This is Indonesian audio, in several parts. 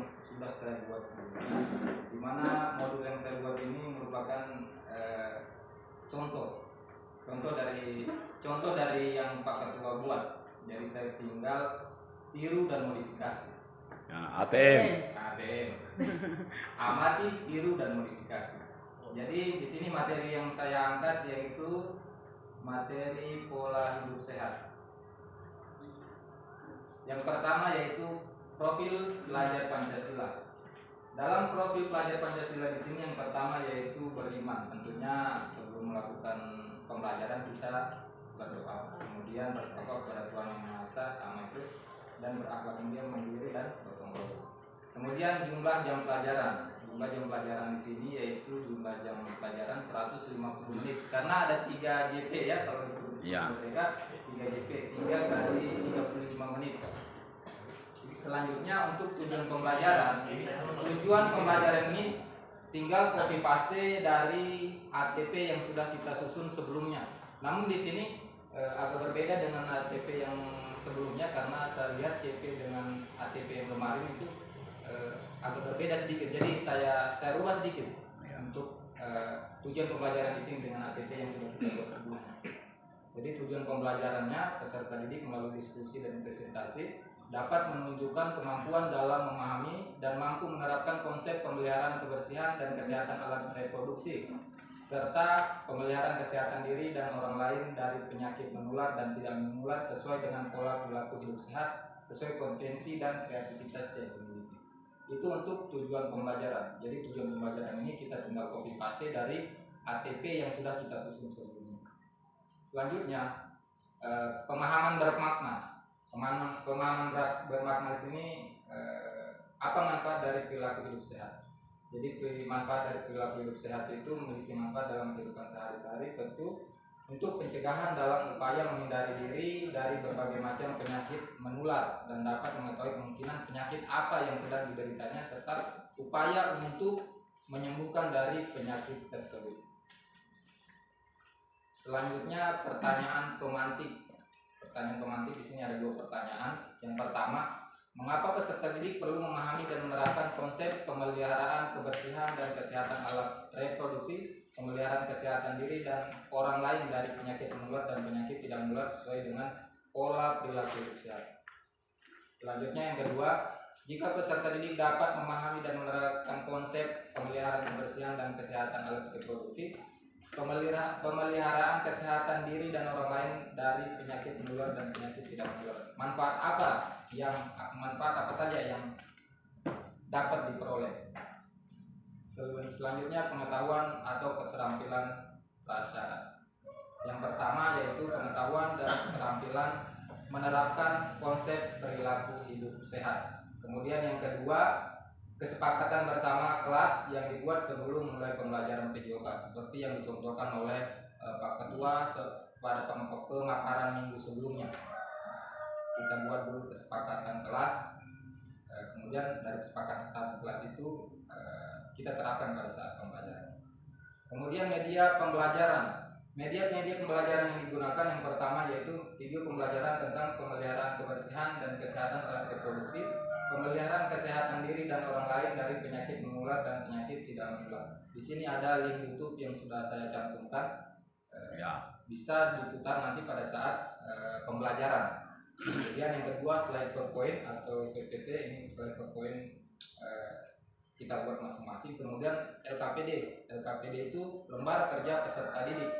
sudah saya buat sebelumnya, di mana modul yang saya buat ini merupakan contoh dari yang Pak Ketua buat. Jadi saya tinggal tiru dan modifikasi. ATM. Amati, tiru dan modifikasi. Jadi di sini materi yang saya angkat yaitu materi pola hidup sehat. Yang pertama yaitu profil pelajar Pancasila. Dalam profil pelajar Pancasila di sini yang pertama yaitu beriman. Tentunya sebelum melakukan pembelajaran kita berdoa, kemudian bertokoh kepada Tuhan Yang Maha Esa, sama itu, dan berakhlak mulia, mandiri dan gotong royong. Kemudian jumlah jam pelajaran. Jumlah jam pelajaran di sini yaitu jumlah jam pelajaran 150 menit. Karena ada 3 JP ya kalau itu mereka 3 JP, 3 kali 35 menit. Selanjutnya untuk tujuan pembelajaran ini tinggal copy paste dari ATP yang sudah kita susun sebelumnya. Namun di sini agak berbeda dengan ATP yang sebelumnya karena saya lihat CP dengan ATP yang kemarin itu agak berbeda sedikit. Jadi saya rubah sedikit untuk tujuan pembelajaran di sini dengan ATP yang sudah kita buat sebelumnya. Jadi tujuan pembelajarannya peserta didik melalui diskusi dan presentasi dapat menunjukkan kemampuan dalam memahami dan mampu menerapkan konsep pemeliharaan kebersihan dan kesehatan alat reproduksi serta pemeliharaan kesehatan diri dan orang lain dari penyakit menular dan tidak menular sesuai dengan pola perilaku hidup sehat sesuai kompetensi dan kreativitas yang dimiliki. Itu untuk tujuan pembelajaran. Jadi tujuan pembelajaran ini kita tinggal copy paste dari ATP yang sudah kita susun sebelumnya. Selanjutnya pemahaman bermakna. Pemahaman bermakna di sini apa manfaat dari perilaku hidup sehat. Jadi manfaat dari perilaku hidup sehat itu memiliki manfaat dalam kehidupan sehari-hari, tentu untuk pencegahan dalam upaya menghindari diri dari berbagai macam penyakit menular dan dapat mengetahui kemungkinan penyakit apa yang sedang dideritanya serta upaya untuk menyembuhkan dari penyakit tersebut. Selanjutnya pertanyaan pemantik. Pertanyaan pemantik di sini ada 2 pertanyaan. Yang pertama, mengapa peserta didik perlu memahami dan menerapkan konsep pemeliharaan kebersihan dan kesehatan alat reproduksi, pemeliharaan kesehatan diri dan orang lain dari penyakit menular dan penyakit tidak menular sesuai dengan pola perilaku hidup sehat. Selanjutnya yang kedua, jika peserta didik dapat memahami dan menerapkan konsep pemeliharaan kebersihan dan kesehatan alat reproduksi, pemeliharaan kesehatan diri dan orang lain dari penyakit menular dan penyakit tidak menular. Manfaat apa saja yang dapat diperoleh? Selanjutnya pengetahuan atau keterampilan prasyarat. Yang pertama yaitu pengetahuan dan keterampilan menerapkan konsep perilaku hidup sehat. Kemudian yang kedua, kesepakatan bersama kelas yang dibuat sebelum mulai pembelajaran PJOK seperti yang dicontohkan oleh Pak Ketua pada pemaparan minggu sebelumnya. Kita buat dulu kesepakatan kelas, kemudian dari kesepakatan kelas itu kita terapkan pada saat pembelajaran. Kemudian media pembelajaran. Media pembelajaran yang digunakan yang pertama yaitu video pembelajaran tentang pemeliharaan kebersihan dan kesehatan alat reproduksi, pemeliharaan kesehatan diri dan orang lain dari penyakit menular dan penyakit tidak menular. Di sini ada link YouTube yang sudah saya cantumkan. Bisa diputar nanti pada saat pembelajaran. Kemudian yang kedua slide PowerPoint atau PPT, ini slide PowerPoint kita buat masing-masing. Kemudian LKPD itu lembar kerja peserta didik.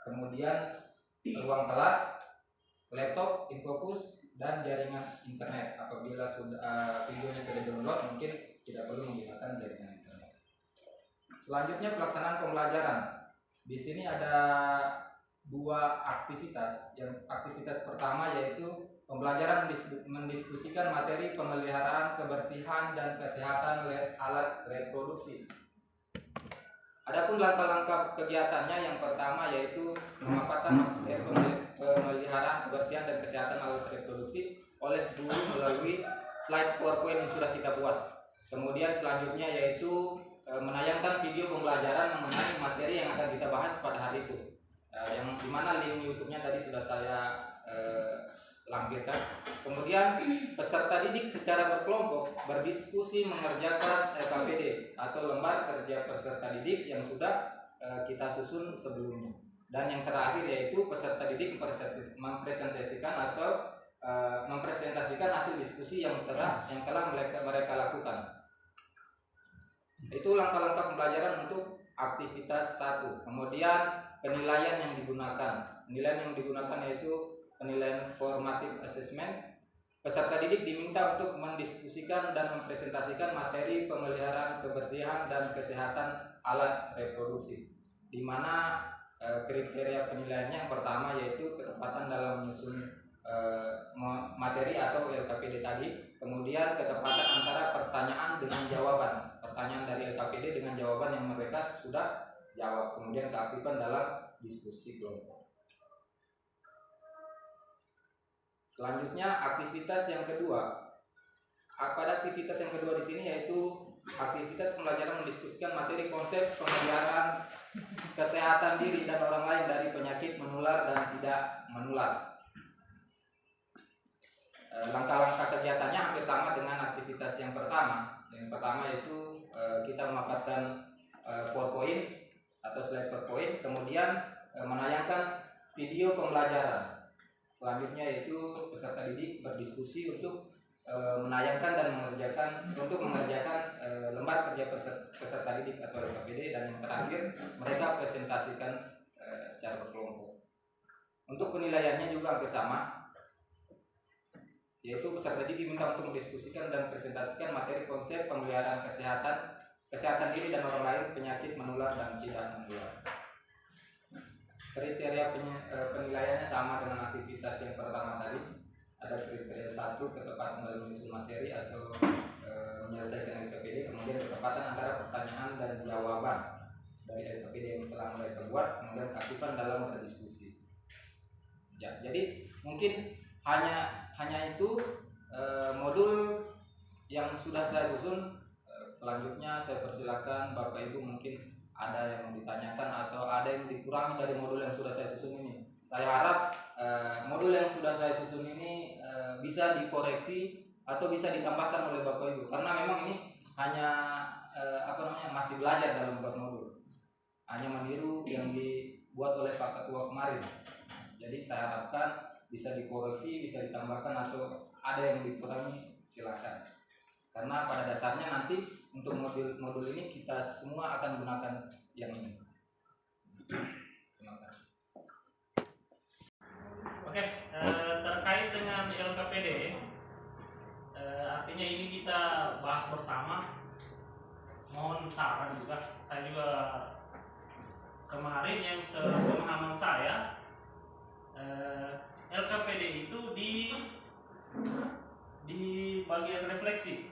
Kemudian ruang kelas, laptop, infocus, dan jaringan internet. Apabila videonya sudah download, mungkin tidak perlu menggunakan jaringan internet. Selanjutnya pelaksanaan pembelajaran. Di sini ada 2 aktivitas. Yang aktivitas pertama yaitu pembelajaran mendiskusikan materi pemeliharaan kebersihan dan kesehatan alat reproduksi. Adapun langkah-langkah kegiatannya yang pertama yaitu pemaparan pemeliharaan kebersihan dan kesehatan alat reproduksi oleh guru melalui slide PowerPoint yang sudah kita buat. Kemudian selanjutnya yaitu menayangkan video pembelajaran mengenai materi yang akan kita bahas pada hari itu. Yang dimana link YouTube-nya tadi sudah saya lampirkan. Kemudian peserta didik secara berkelompok berdiskusi mengerjakan LKPD atau lembar kerja peserta didik yang sudah kita susun sebelumnya. Dan yang terakhir yaitu peserta didik mempresentasikan hasil diskusi yang telah mereka lakukan. Itu langkah-langkah pembelajaran untuk aktivitas 1. Kemudian penilaian yang digunakan. Penilaian yang digunakan yaitu penilaian formative assessment. Peserta didik diminta untuk mendiskusikan dan mempresentasikan materi pemeliharaan kebersihan dan kesehatan alat reproduksi, di mana kriteria penilaiannya yang pertama yaitu ketepatan dalam menyusun materi atau LKPD tadi, kemudian ketepatan antara pertanyaan dengan jawaban, pertanyaan dari LKPD dengan jawaban yang mereka sudah jawab, kemudian keaktifan dalam diskusi kelompok. Selanjutnya aktivitas yang kedua. Pada aktivitas yang kedua di sini yaitu aktivitas pembelajaran mendiskusikan materi konsep pemeliharaan kesehatan diri dan orang lain dari penyakit menular dan tidak menular. Langkah-langkah kegiatannya hampir sama dengan aktivitas yang pertama. Yang pertama yaitu kita memaparkan PowerPoint atau slide PowerPoint, kemudian menayangkan video pembelajaran. Selanjutnya yaitu peserta didik berdiskusi untuk menayangkan dan mengerjakan lembar kerja peserta didik atau LKPD, dan yang terakhir mereka presentasikan secara berkelompok. Untuk penilaiannya juga hampir sama, yaitu peserta didik diminta untuk mendiskusikan dan presentasikan materi konsep pemeliharaan kesehatan diri dan orang lain, penyakit menular dan tidak menular. Kriteria penilaiannya sama dengan aktivitas yang pertama tadi. Ada kriteria 1, ketepatan dalam menyusun materi atau menyelesaikan LKPD, kemudian ketepatan antara pertanyaan dan jawaban dari LKPD yang telah mereka buat, kemudian keaktifan dalam berdiskusi. Ya, jadi mungkin hanya itu modul yang sudah saya susun. Selanjutnya saya persilakan Bapak Ibu, mungkin ada yang ditanyakan atau ada yang dikurangi dari modul yang sudah saya susun ini. Saya harap modul yang sudah saya susun ini bisa dikoreksi atau bisa ditambahkan oleh Bapak Ibu, karena memang ini hanya masih belajar dalam membuat modul, hanya meniru yang dibuat oleh Pak Ketua kemarin. Jadi saya harapkan bisa dikoreksi, bisa ditambahkan, atau ada yang dikurangi silakan. Karena pada dasarnya nanti untuk modul ini kita semua akan gunakan yang ini. Terima kasih. Oke, terkait dengan LKPD, artinya ini kita bahas bersama. Mohon saran juga. Saya juga kemarin yang sepemahaman saya, LKPD itu di bagian refleksi,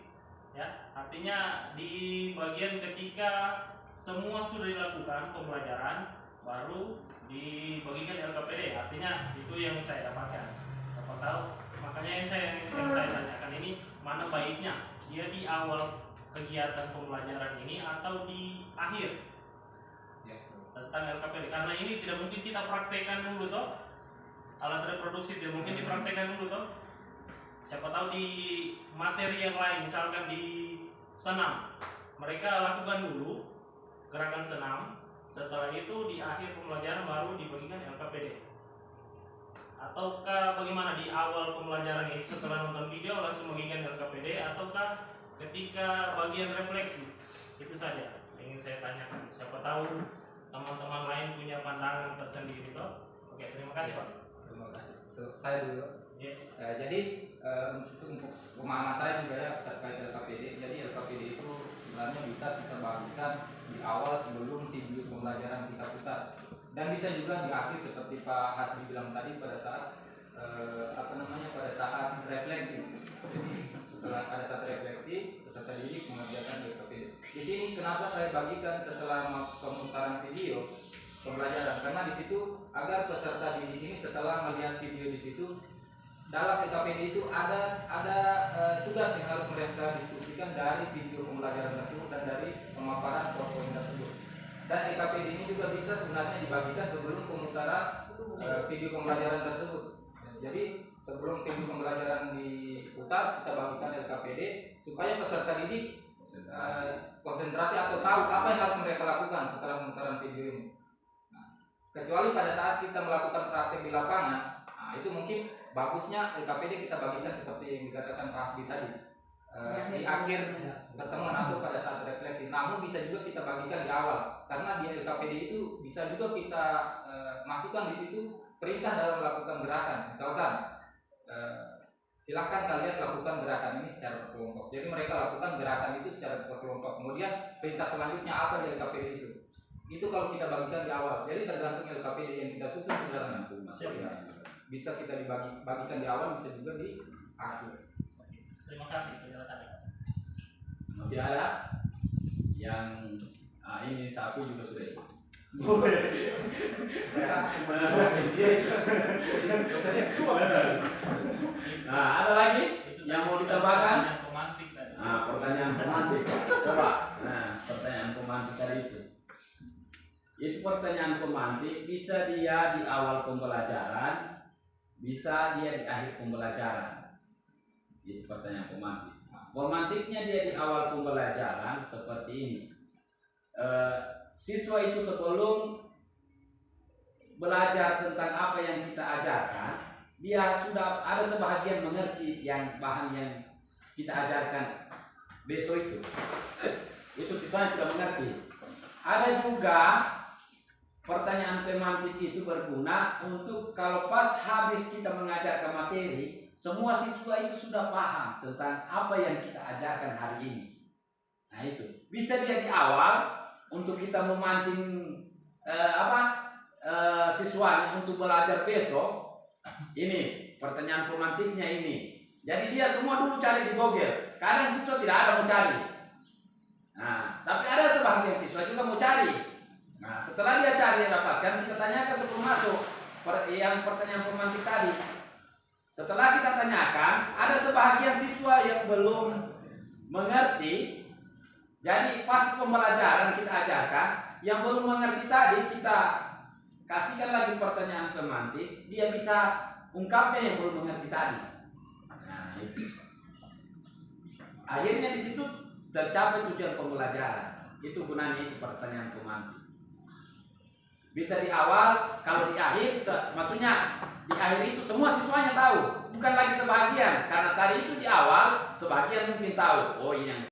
ya, artinya di bagian ketika semua sudah dilakukan pembelajaran baru dibagikan LKPD. Artinya itu yang saya dapatkan. Siapa tahu, makanya yang saya tanyakan ini mana baiknya, dia di awal kegiatan pembelajaran ini atau di akhir tentang LKPD, karena ini tidak mungkin kita praktekkan dulu toh. Alat reproduksi tidak mungkin dipraktekkan dulu toh. Siapa tahu di materi yang lain, misalkan di senam, mereka lakukan dulu gerakan senam, setelah itu di akhir pembelajaran baru dibagikan LKPD. Ataukah bagaimana, di awal pembelajaran itu setelah nonton video langsung bagikan LKPD, ataukah ketika bagian refleksi? Itu saja yang ingin saya tanyakan. Siapa tahu teman-teman lain punya pandangan tersendiri toh. Oke, terima kasih Pak. Terima kasih. Saya dulu. Jadi untuk pemahaman saya juga ya terkait LKPD. Jadi LKPD itu sebenarnya bisa kita bagikan di awal sebelum video pembelajaran kita putar, dan bisa juga di akhir seperti Pak Hasbi bilang tadi pada saat pada saat refleksi. Jadi pada saat refleksi peserta didik mengerjakan LKPD. Di sini kenapa saya bagikan setelah pemutaran video pembelajaran, karena di situ agar peserta didik ini setelah melihat video di situ, dalam LKPD itu ada tugas yang harus mereka diskusikan dari video pembelajaran tersebut dan dari pemaparan PowerPoint tersebut. Dan LKPD ini juga bisa sebenarnya dibagikan sebelum pemutaran video pembelajaran tersebut. Jadi sebelum tim pembelajaran diputar, kita bagikan LKPD supaya peserta didik konsentrasi atau tahu apa yang harus mereka lakukan setelah pemutaran video ini. Nah, kecuali pada saat kita melakukan praktek di lapangan, nah itu mungkin bagusnya LKPD kita bagikan seperti yang dikatakan Pak Hasbi tadi, di akhir pertemuan atau pada saat refleksi. Namun bisa juga kita bagikan di awal, karena di LKPD itu bisa juga kita masukkan di situ perintah dalam melakukan gerakan. Misalkan silakan kalian lakukan gerakan ini secara berkelompok. Jadi mereka lakukan gerakan itu secara berkelompok. Kemudian perintah selanjutnya apa di LKPD itu? Itu kalau kita bagikan di awal. Jadi tergantung LKPD yang kita susun sebenarnya. Bisa kita bagikan di awal, bisa juga di akhir. Terima kasih penjelasannya. Masih ada yang ini sapu juga sudah ikut. Nah, ada lagi yang mau ditambahkan? Nah, pertanyaan pemantik. Coba. Nah, pertanyaan pemantik tadi itu. Itu pertanyaan pemantik bisa dia di awal pembelajaran, bisa dia di akhir pembelajaran. Itu pertanyaan pemantik. Pemantiknya dia di awal pembelajaran seperti ini. Siswa itu sebelum belajar tentang apa yang kita ajarkan, dia sudah ada sebahagian mengerti yang bahan yang kita ajarkan besok itu. Itu siswanya sudah mengerti. Ada juga pertanyaan pemantik itu berguna untuk kalau pas habis kita mengajarkan materi, semua siswa itu sudah paham tentang apa yang kita ajarkan hari ini. Nah itu bisa dia di awal untuk kita memancing siswanya untuk belajar besok. Ini pertanyaan pemantiknya ini. Jadi dia semua dulu cari di Google. Kadang siswa tidak ada mau cari. Nah, tapi ada sebagian siswa juga mau cari. Nah, setelah dia cari yang dapatkan, kita tanyakan sebelum masuk yang pertanyaan pemantik tadi. Setelah kita tanyakan, ada sebagian siswa yang belum mengerti. Jadi pas pembelajaran kita ajarkan, yang belum mengerti tadi kita kasihkan lagi pertanyaan pemantik, dia bisa ungkapnya yang belum mengerti tadi. Nah, itu. Akhirnya di situ tercapai tujuan pembelajaran. Itu gunanya itu pertanyaan pemantik. Bisa di awal, kalau di akhir, maksudnya di akhir itu semua siswanya tahu, bukan lagi sebagian. Karena tadi itu di awal sebagian mungkin tahu. Oh ini yang